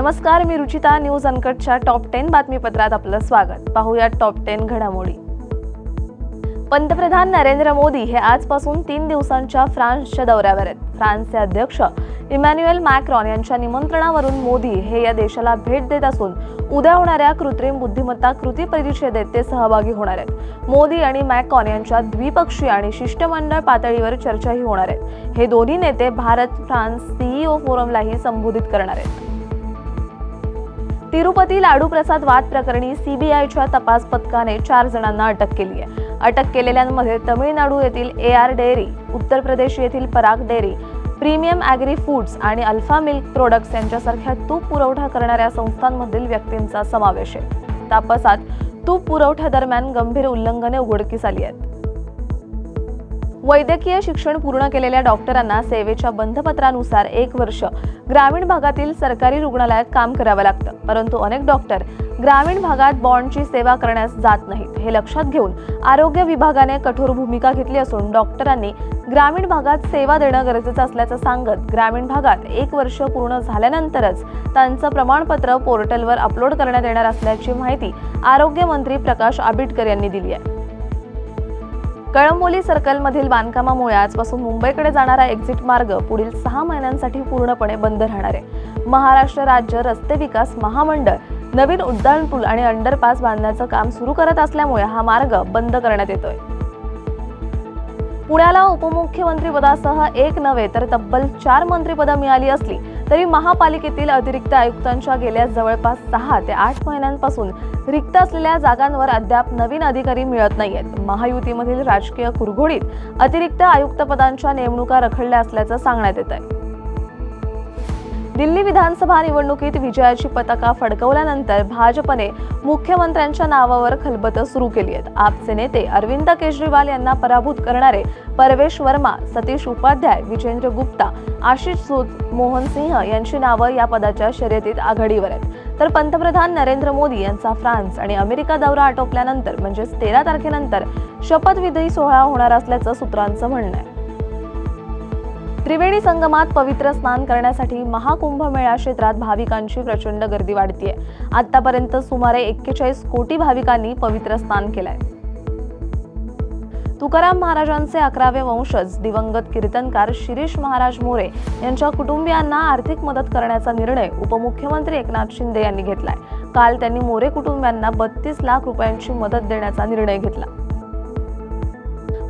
नमस्कार, मी Ruchita. News अनकटच्या top 10 बातमीपत्रात आपलं स्वागत. पाहूया टॉप 10 घडामोडी. पंतप्रधान नरेंद्र मोदी हे आजपासून 3 दिवसांच्या फ्रान्सच्या दौऱ्यावर आहेत. फ्रान्सचे अध्यक्ष इमॅन्युएल मॅक्रॉन यांच्या निमंत्रणावरून मोदी हे या देशाला भेट देत असून उद्या होणाऱ्या कृत्रिम बुद्धिमत्ता कृती परिषदेत ते सहभागी होणार आहेत. मोदी आणि मॅक्रॉन यांच्यात द्विपक्षीय आणि शिष्टमंडळ पातळीवर चर्चाही होणार आहेत. हे दोन्ही नेते भारत फ्रान्स सीईओ फोरमलाही संबोधित करणार आहेत. तिरुपती लाडू प्रसाद वाद प्रकरणी सीबीआयच्या तपास पथकाने 4 जणांना अटक केली आहे. अटक केलेल्यांमध्ये तमिळनाडू येथील AR डेअरी, उत्तर प्रदेश येथील पराग डेअरी, प्रीमियम ॲग्री फूड्स आणि अल्फा मिल्क प्रोडक्ट्स यांच्यासारख्या तूप पुरवठा करणाऱ्या संस्थांमधील व्यक्तींचा समावेश आहे. तपासात तूप पुरवठ्यादरम्यान गंभीर उल्लंघने उघडकीस आली आहेत. वैद्यकीय शिक्षण पूर्ण केलेल्या डॉक्टरांना सेवेच्या बंधपत्रानुसार 1 वर्ष ग्रामीण भागातील सरकारी रुग्णालयात काम करावं लागतं. परंतु अनेक डॉक्टर ग्रामीण भागात बॉन्डची सेवा करण्यास जात नाहीत. हे लक्षात घेऊन आरोग्य विभागाने कठोर भूमिका घेतली असून डॉक्टरांनी ग्रामीण भागात सेवा देणं गरजेचं असल्याचं सांगत ग्रामीण भागात 1 वर्ष पूर्ण झाल्यानंतरच त्यांचं प्रमाणपत्र पोर्टलवर अपलोड करण्यात येणार असल्याची माहिती आरोग्य मंत्री प्रकाश आंबेडकर यांनी दिली आहे. कळंबोली सर्कलमधील बांधकामामुळे आजपासून मुंबईकडे जाणारा एक्झिट मार्ग पुढील 6 महिन्यांसाठी पूर्णपणे बंद राहणार आहे. महाराष्ट्र राज्य रस्ते विकास महामंडळ नवीन उड्डाणपूल आणि अंडरपास बांधण्याचं काम सुरू करत असल्यामुळे हा मार्ग बंद करण्यात येतोय. पुण्याला उपमुख्यमंत्रीपदासह 1 नव्हे तर तब्बल 4 मंत्रिपदं मिळाली असली तरी महापालिकेतील अतिरिक्त आयुक्तांच्या गेल्या जवळपास 6 ते 8 महिन्यांपासून रिक्त असलेल्या जागांवर अद्याप नवीन अधिकारी मिळत नाहीयेत. महायुतीमधील राजकीय कुरघोडीत अतिरिक्त आयुक्तपदांच्या नेमणुका रखडल्या असल्याचं सांगण्यात येत आहे. दिल्ली विधानसभा निवडणुकीत विजयाची पताका फडकवल्यानंतर भाजपने मुख्यमंत्र्यांच्या नावावर खलबतं सुरू केली आहेत. आपचे नेते अरविंद केजरीवाल यांना पराभूत करणारे परवेश वर्मा, सतीश उपाध्याय, विजेंद्र गुप्ता, आशिष सूद, मोहन सिंह यांची नावं या पदाच्या शर्यतीत आघाडीवर आहेत. तर पंतप्रधान नरेंद्र मोदी यांचा फ्रान्स आणि अमेरिका दौरा आटोपल्यानंतर म्हणजेच 13 तारखेनंतर शपथविधी सोहळा होणार असल्याचं सूत्रांचं म्हणणं आहे. त्रिवेणी संगमात पवित्र स्नान करण्यासाठी महाकुंभमेळा क्षेत्रात भाविकांची प्रचंड गर्दी वाढतीये. आतापर्यंत सुमारे 41 कोटी भाविकांनी पवित्र स्नान केलंय. तुकाराम महाराजांचे 11वे वंशज दिवंगत कीर्तनकार शिरीष महाराज मोरे यांच्या कुटुंबियांना आर्थिक मदत करण्याचा निर्णय उपमुख्यमंत्री एकनाथ शिंदे यांनी घेतलाय. काल त्यांनी मोरे कुटुंबियांना 32 लाख रुपयांची मदत देण्याचा निर्णय घेतला.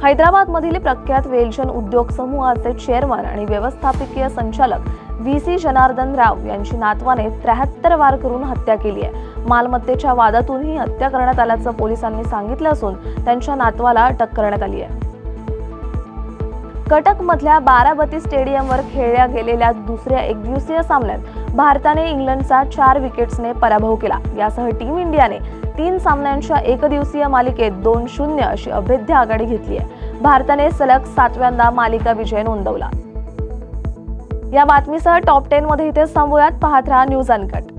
हैदराबादमधील प्रख्यात वेलजन उद्योग समूहाचे चेअरमन आणि व्यवस्थापकीय संचालक VC जनार्दन राव यांची नातवाने 73 वार करून हत्या केली आहे. मालमत्तेच्या वादातून ही हत्या करण्यात आल्याचं पोलिसांनी सांगितलं असून त्यांच्या नातवाला अटक करण्यात आली आहे. कटकमधल्या बारामती स्टेडियमवर खेळल्या गेलेल्या दुसऱ्या एकदिवसीय सामन्यात भारताने इंग्लंडचा 4 विकेट्सने पराभव केला. यासह टीम इंडियाने 3 सामन्यांच्या एकदिवसीय मालिकेत 2-0 अशी अभेद्य आघाडी घेतली आहे. भारताने सलग 7व्यांदा मालिका विजय नोंदवला. या बातमीसह टॉप 10 मध्ये इथेच थांबूयात. पाहत रहा न्यूज अनकट.